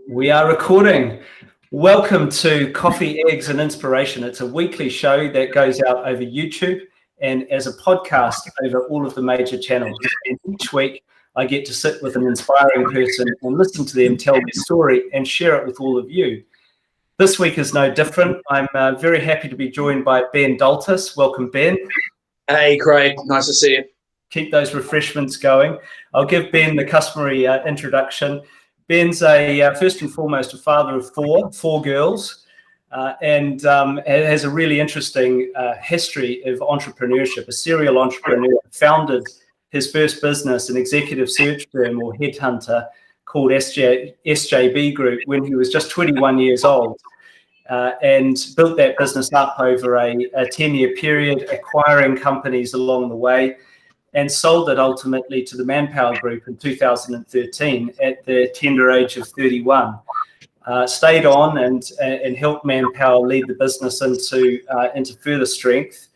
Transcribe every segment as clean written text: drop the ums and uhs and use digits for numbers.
We are recording. Welcome to Coffee, Eggs and Inspiration. It's a weekly show that goes out over YouTube and as a podcast over all of the major channels. And each week I get to sit with an inspiring person and listen to them tell their story and share it with all of you. This week is no different. I'm very happy to be joined by Ben Doltis. Welcome, Ben. Hey, Craig. Nice to see you. Keep those refreshments going. I'll give Ben the customary introduction. Ben's first and foremost a father of four girls, and has a really interesting history of entrepreneurship. A serial entrepreneur, founded his first business, an executive search firm or headhunter called SJB Group, when he was just 21 years old, and built that business up over a 10-year period, acquiring companies along the way, and sold it ultimately to the Manpower Group in 2013 at the tender age of 31. Stayed on and helped Manpower lead the business into further strength.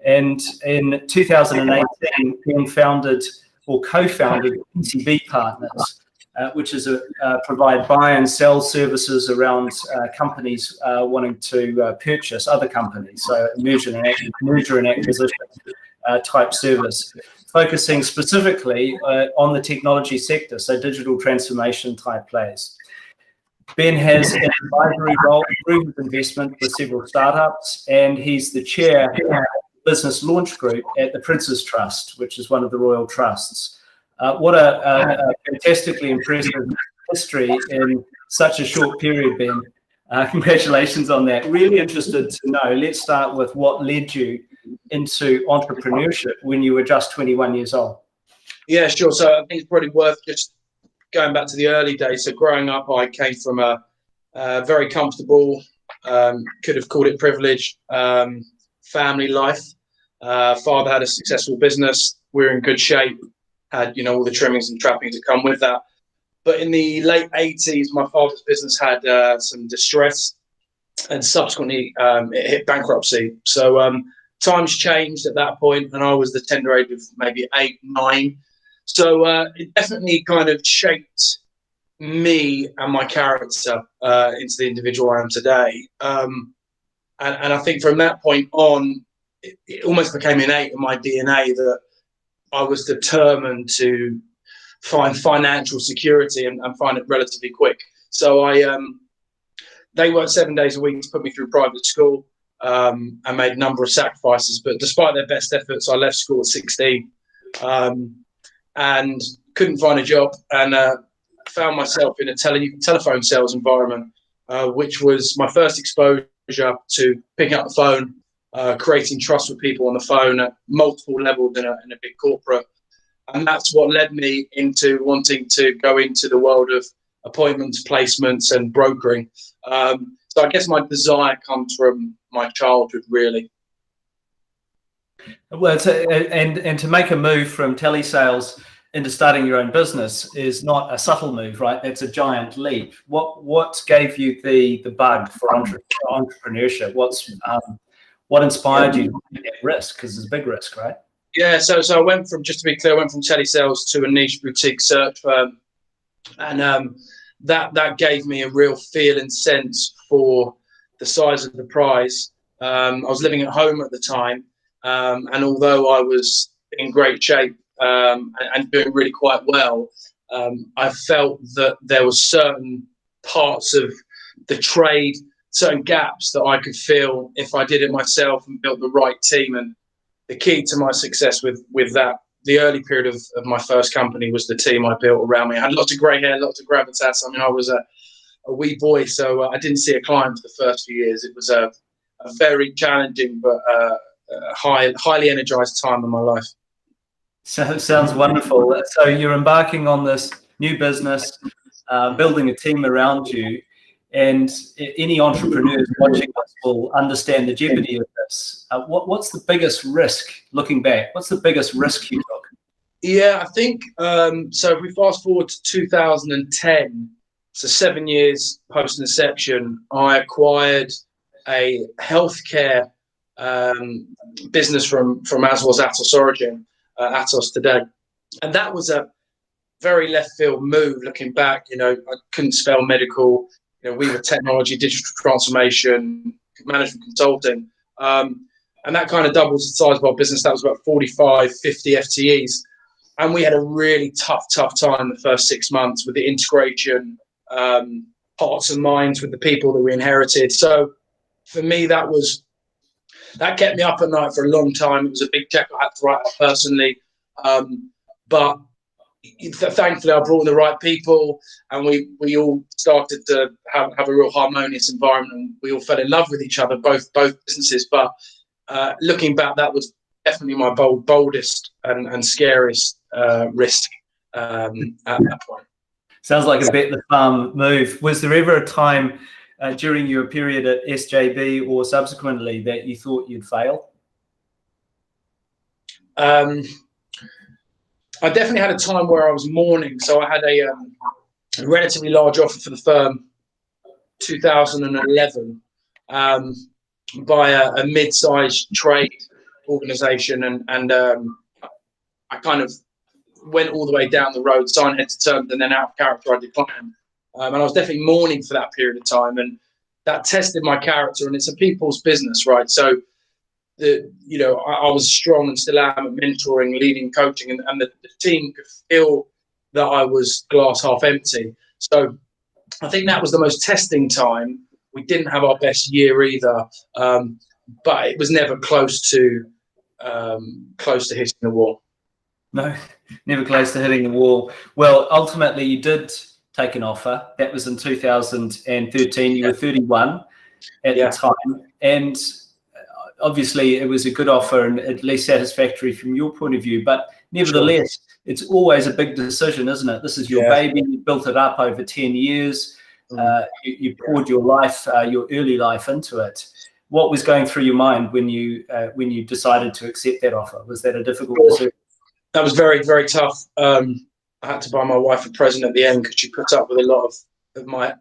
And in 2018, Ben founded or co-founded PCB Partners, which is provide buy and sell services around companies wanting to purchase other companies, so merger and acquisition type service, focusing specifically on the technology sector, so digital transformation type plays. Ben has an advisory role through investment with several startups, and he's the chair of the business launch group at the Prince's Trust, which is one of the royal trusts. What a fantastically impressive history in such a short period, Ben. Congratulations on that. Really interested to know. Let's start with what led you into entrepreneurship when you were just 21 years old. Yeah, sure. So I think it's probably worth just going back to the early days. So growing up, I came from a very comfortable, could have called it privileged, family life. Father had a successful business. We were in good shape, had, all the trimmings and trappings that come with that. But in the late 80s, my father's business had some distress, and subsequently it hit bankruptcy. So times changed at that point, and I was the tender age of maybe 8, 9. So it definitely kind of shaped me and my character into the individual I am today. And I think from that point on, it almost became innate in my DNA that I was determined to find financial security and find it relatively quick. So they worked 7 days a week to put me through private school. I made a number of sacrifices, but despite their best efforts, I left school at 16 and couldn't find a job, and found myself in a telephone sales environment, which was my first exposure to picking up the phone, creating trust with people on the phone at multiple levels in a big corporate. And that's what led me into wanting to go into the world of appointments, placements, and brokering. So I guess my desire comes from my childhood, really. Well, and to make a move from telesales into starting your own business is not a subtle move, right? That's a giant leap. What gave you the bug for entrepreneurship? What inspired you to take that risk? Because it's a big risk, right? Yeah, so I went from, just to be clear, I went from telesales to a niche boutique search firm, and that gave me a real feel and sense for the size of the prize. I was living at home at the time, and although I was in great shape and doing really quite well, I felt that there were certain parts of the trade, certain gaps that I could fill if I did it myself and built the right team. And the key to my success with that, the early period of my first company, was the team I built around me. I had lots of grey hair, lots of gravitas. I mean, I was a wee boy, so I didn't see a client for the first few years. It was a very challenging but highly energized time in my life. So sounds wonderful. So you're embarking on this new business, building a team around you, and any entrepreneurs watching us will understand the jeopardy of this. What's the biggest risk, looking back? What's the biggest risk you took? Yeah, I think, so if we fast forward to 2010, so 7 years post inception, I acquired a healthcare business from as was Atos origin, Atos today. And that was a very left field move looking back. You know, I couldn't spell medical. You know, we were technology, digital transformation, management consulting. And that kind of doubles the size of our business. That was about 45, 50 FTEs. And we had a really tough time the first 6 months with the integration, hearts and minds with the people that we inherited. So for me, that kept me up at night for a long time. It was a big check I had to write out personally. But thankfully, I brought in the right people, and we all started to have a real harmonious environment, and we all fell in love with each other, both businesses. But looking back, that was definitely my boldest and scariest risk at that point. Sounds like a bet the farm move. Was there ever a time during your period at SJB or subsequently that you thought you'd fail? I definitely had a time where I was mourning. So I had a relatively large offer for the firm, 2011, by a mid-sized trade organisation, and I kind of went all the way down the road, signed head to terms, and then out of character I declined. And I was definitely mourning for that period of time, and that tested my character. And it's a people's business, right? So I was strong and still am at mentoring, leading, coaching, and the team could feel that I was glass half empty. So I think that was the most testing time. We didn't have our best year either, but it was never close to hitting the wall. No, never close to hitting the wall. Well, ultimately, you did take an offer. That was in 2013. You were 31 at the time, and obviously it was a good offer and at least satisfactory from your point of view. But nevertheless, it's always a big decision, isn't it? This is your baby. You built it up over 10 years. You poured your life, your early life into it. What was going through your mind when you decided to accept that offer? Was that a difficult decision? That was very, very tough. I had to buy my wife a present at the end because she put up with a lot of my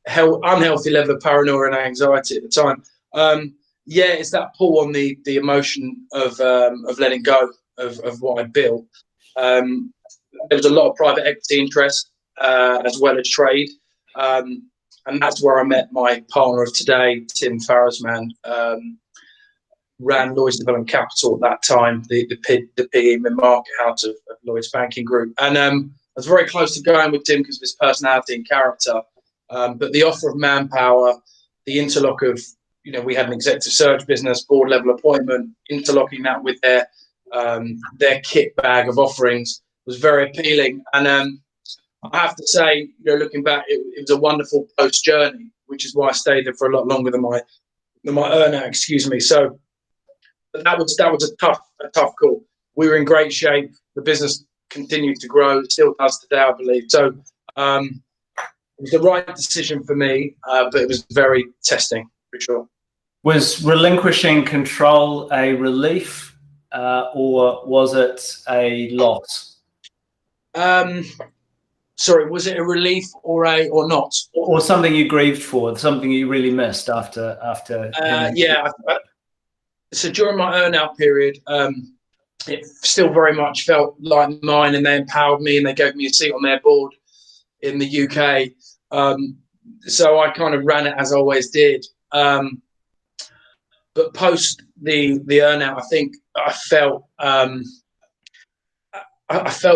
unhealthy level of paranoia and anxiety at the time. It's that pull on the emotion of letting go of what I built. There was a lot of private equity interest as well as trade. And that's where I met my partner of today, Tim Farrisman. Ran Lloyd's Development Capital at that time, the PE mid-market out of Lloyd's Banking Group. And I was very close to going with Tim because of his personality and character. But the offer of Manpower, the interlock of, we had an executive search business, board level appointment, interlocking that with their kit bag of offerings was very appealing. And I have to say, looking back, it was a wonderful post journey, which is why I stayed there for a lot longer than my earnout, excuse me. So that was a tough call. We were in great shape. The business continued to grow, it still does today, I believe. So it was the right decision for me, but it was very testing for sure. Was relinquishing control a relief or was it a loss? Sorry, was it a relief or not? Or something you grieved for, something you really missed after? So during my earnout period, it still very much felt like mine, and they empowered me and they gave me a seat on their board in the UK. So I kind of ran it as I always did. But post the earnout, I think I felt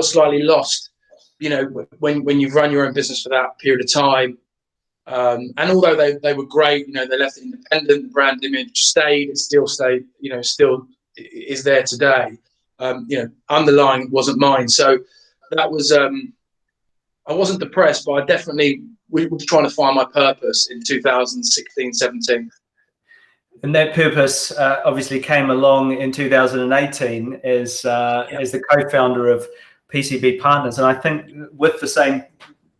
slightly lost. When you've run your own business for that period of time, and although they were great, they left it independent. The brand image stayed. It still stayed. Still is there today. Underlying it wasn't mine. So that was. I wasn't depressed, but I definitely was trying to find my purpose in 2016, 17. And that purpose obviously came along in 2018 as the co-founder of PCB Partners, and I think with the same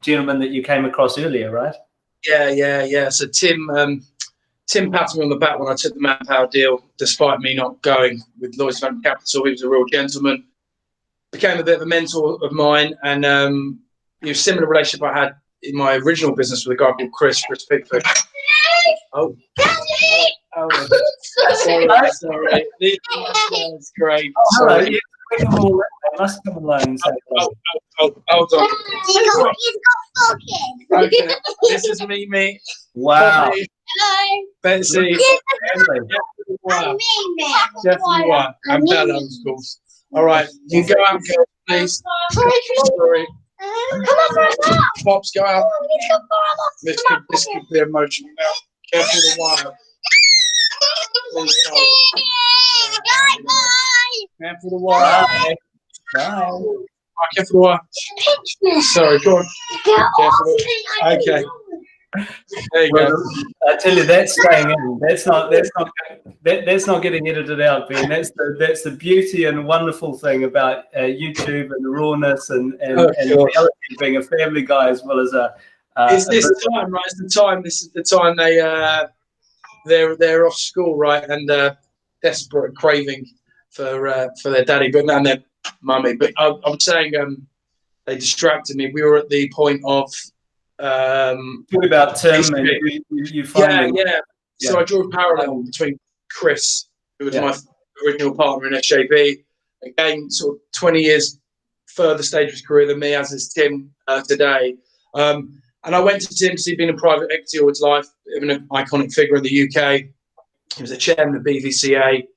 gentleman that you came across earlier, right? Yeah. So Tim patted me on the back when I took the Manpower deal, despite me not going with Lloyd's Development Capital. He was a real gentleman. Became a bit of a mentor of mine, and similar relationship I had in my original business with a guy called Chris Pickford. Sorry. That's great. Hello. must come along and say hello. Hold on. He's got focus. Okay. This is Mimi. Wow. Bobby, Hello. Betsy. Really? I'm Jeffrey White. And Bella, of course. All right. You can go out, girls, please. Sorry. Come on for a walk. Pops, go out. Let's go for a walk. This could be emotional now. Careful the wire. Please go. Bye. Careful the wire. Bye. Bye. Careful the wire. Pinch me. Sorry, go on. Get off Careful. me. I Okay. know. There you Well, go. I tell you, that's staying in. That's not getting edited out, Ben. That's the beauty and wonderful thing about YouTube and the rawness and reality, being a family guy as well as It's this time, right? It's the time. This is the time they're off school, right, and desperate, craving for their daddy, but and their mummy. But I'm saying they distracted me. We were at the point of talk about Tim and you finally. yeah. So I drew a parallel between Chris, who was my original partner in SJB, again, sort of 20 years further stage of his career than me, as is Tim today. And I went to Tim because he'd been in private equity all his life, even an iconic figure in the UK. He was the chairman of BVCA.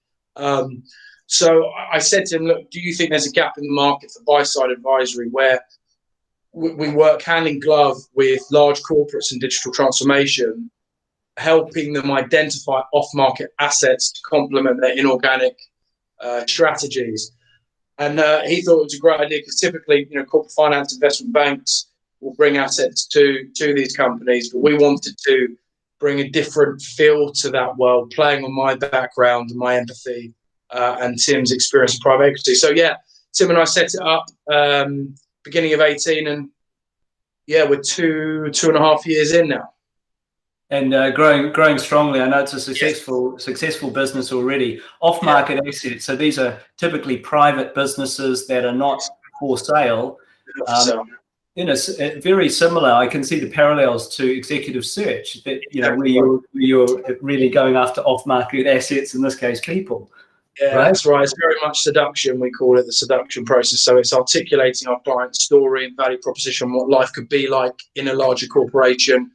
So I said to him, look, do you think there's a gap in the market for buy-side advisory where we work hand in glove with large corporates in digital transformation, helping them identify off-market assets to complement their inorganic strategies? And he thought it was a great idea because typically, corporate finance investment banks will bring assets to these companies, but we wanted to bring a different feel to that world, playing on my background and my empathy and Tim's experience in private equity. So yeah, Tim and I set it up beginning of 18, and yeah, we're two and a half years in now. And growing strongly. I know it's a successful business already. Off-market assets. So these are typically private businesses that are not for sale. Very similar. I can see the parallels to executive search. That where you're really going after off-market assets. In this case, people. Yeah, right? That's right. It's very much seduction. We call it the seduction process. So it's articulating our client's story and value proposition, what life could be like in a larger corporation.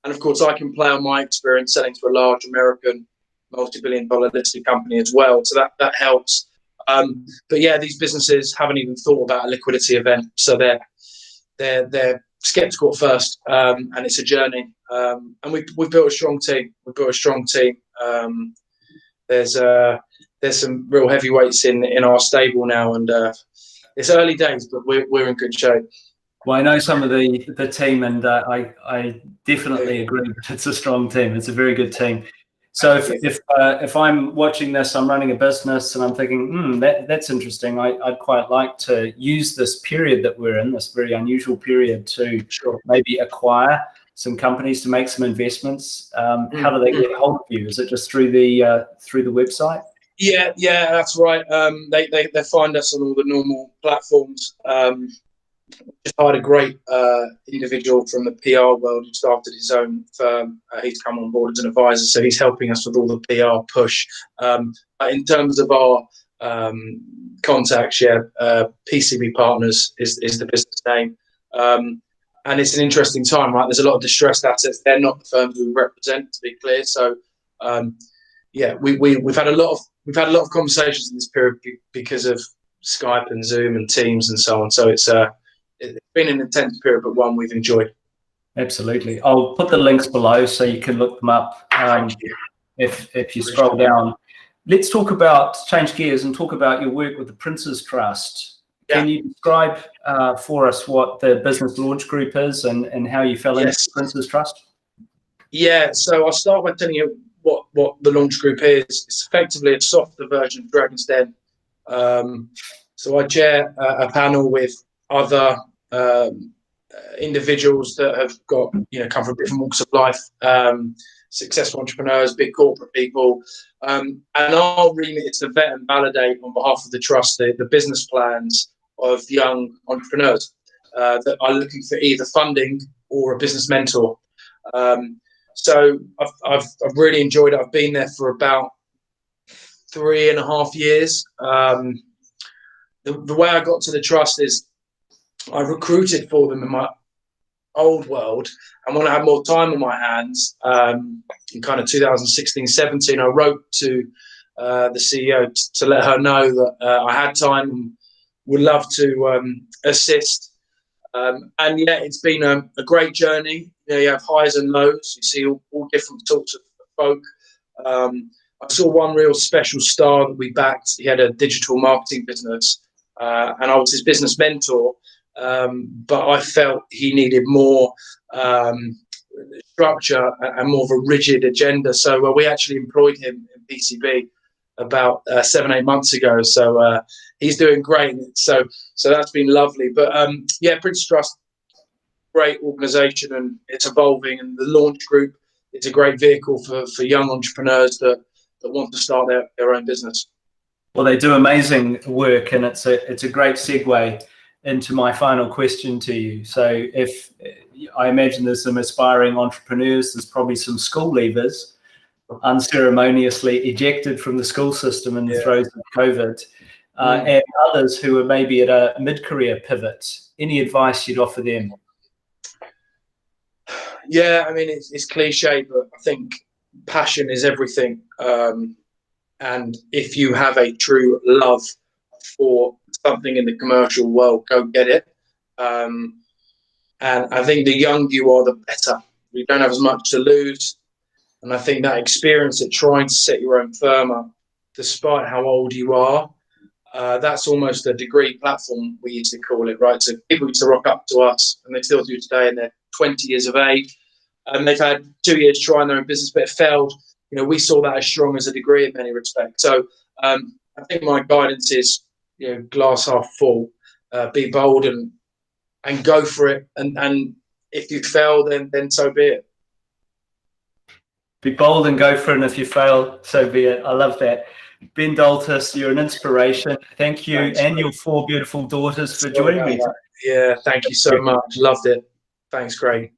And of course, I can play on my experience selling to a large American multi-billion-dollar listed company as well. So that helps. But yeah, these businesses haven't even thought about a liquidity event, so they're skeptical at first, and it's a journey. And we've built a strong team. There's some real heavyweights in our stable now, and it's early days, but we're in good shape. Well, I know some of the team, and I definitely agree that it's a strong team. It's a very good team. So if I'm watching this, I'm running a business, and I'm thinking, that's interesting. I'd quite like to use this period that we're in, this very unusual period, to maybe acquire some companies to make some investments. How do they get hold of you? Is it just through the website? Yeah, that's right. They find us on all the normal platforms. Just hired a great individual from the PR world who started his own firm. He's come on board as an advisor, so he's helping us with all the PR push. In terms of our contacts, PCB Partners is the business name. And it's an interesting time, right? There's a lot of distressed assets. They're not the firms we represent, to be clear. So, we've had a lot of conversations in this period because of Skype and Zoom and Teams and so on. So it's been an intense period, but one we've enjoyed. Absolutely. I'll put the links below so you can look them up if you scroll down. Let's change gears and talk about your work with the Prince's Trust. Can you describe for us what the Business Launch Group is and how you fell into Prince's Trust? Yeah, so I'll start by telling you what the Launch Group is. It's effectively a softer version of Dragon's Den. So I chair a panel with other individuals that have got, come from different walks of life, successful entrepreneurs, big corporate people. And our remit is to vet and validate on behalf of the trust the business plans of young entrepreneurs that are looking for either funding or a business mentor. So I've really enjoyed it. I've been there for about 3.5 years. the way I got to the trust is I recruited for them in my old world, and when I had more time on my hands, in kind of 2016, 17, I wrote to the CEO to let her know that I had time and would love to assist. And yeah, it's been a great journey. You know, you have highs and lows. You see all different sorts of folk. I saw one real special star that we backed. He had a digital marketing business, and I was his business mentor. But I felt he needed more structure and more of a rigid agenda. So we actually employed him in PCB about 7-8 months ago. So he's doing great. So that's been lovely. But yeah, Prince Trust, great organisation, and it's evolving. And the Launch Group is a great vehicle for young entrepreneurs that want to start their own business. Well, they do amazing work, and it's a great segue into my final question to you. So if I imagine there's some aspiring entrepreneurs, there's probably some school leavers unceremoniously ejected from the school system in the throes of COVID, and others who are maybe at a mid-career pivot. Any advice you'd offer them? Yeah, I mean, it's cliche, but I think passion is everything. And if you have a true love for something in the commercial world, go get it. And I think the younger you are, the better. You don't have as much to lose. And I think that experience at trying to set your own firm up, despite how old you are, that's almost a degree platform, we used to call it, right? So people used to rock up to us, and they still do today, and they're 20 years of age, and they've had 2 years trying their own business, but it failed. You know, we saw that as strong as a degree in many respects. So I think my guidance is, you know, glass half full, be bold and go for it. And if you fail, then so be it. Be bold and go for it, and if you fail, so be it. I love that. Ben Doltis, you're an inspiration. Thank you. Thanks, and your 4 beautiful daughters for joining me. Yeah, thank you so much. Loved it. Thanks, Craig.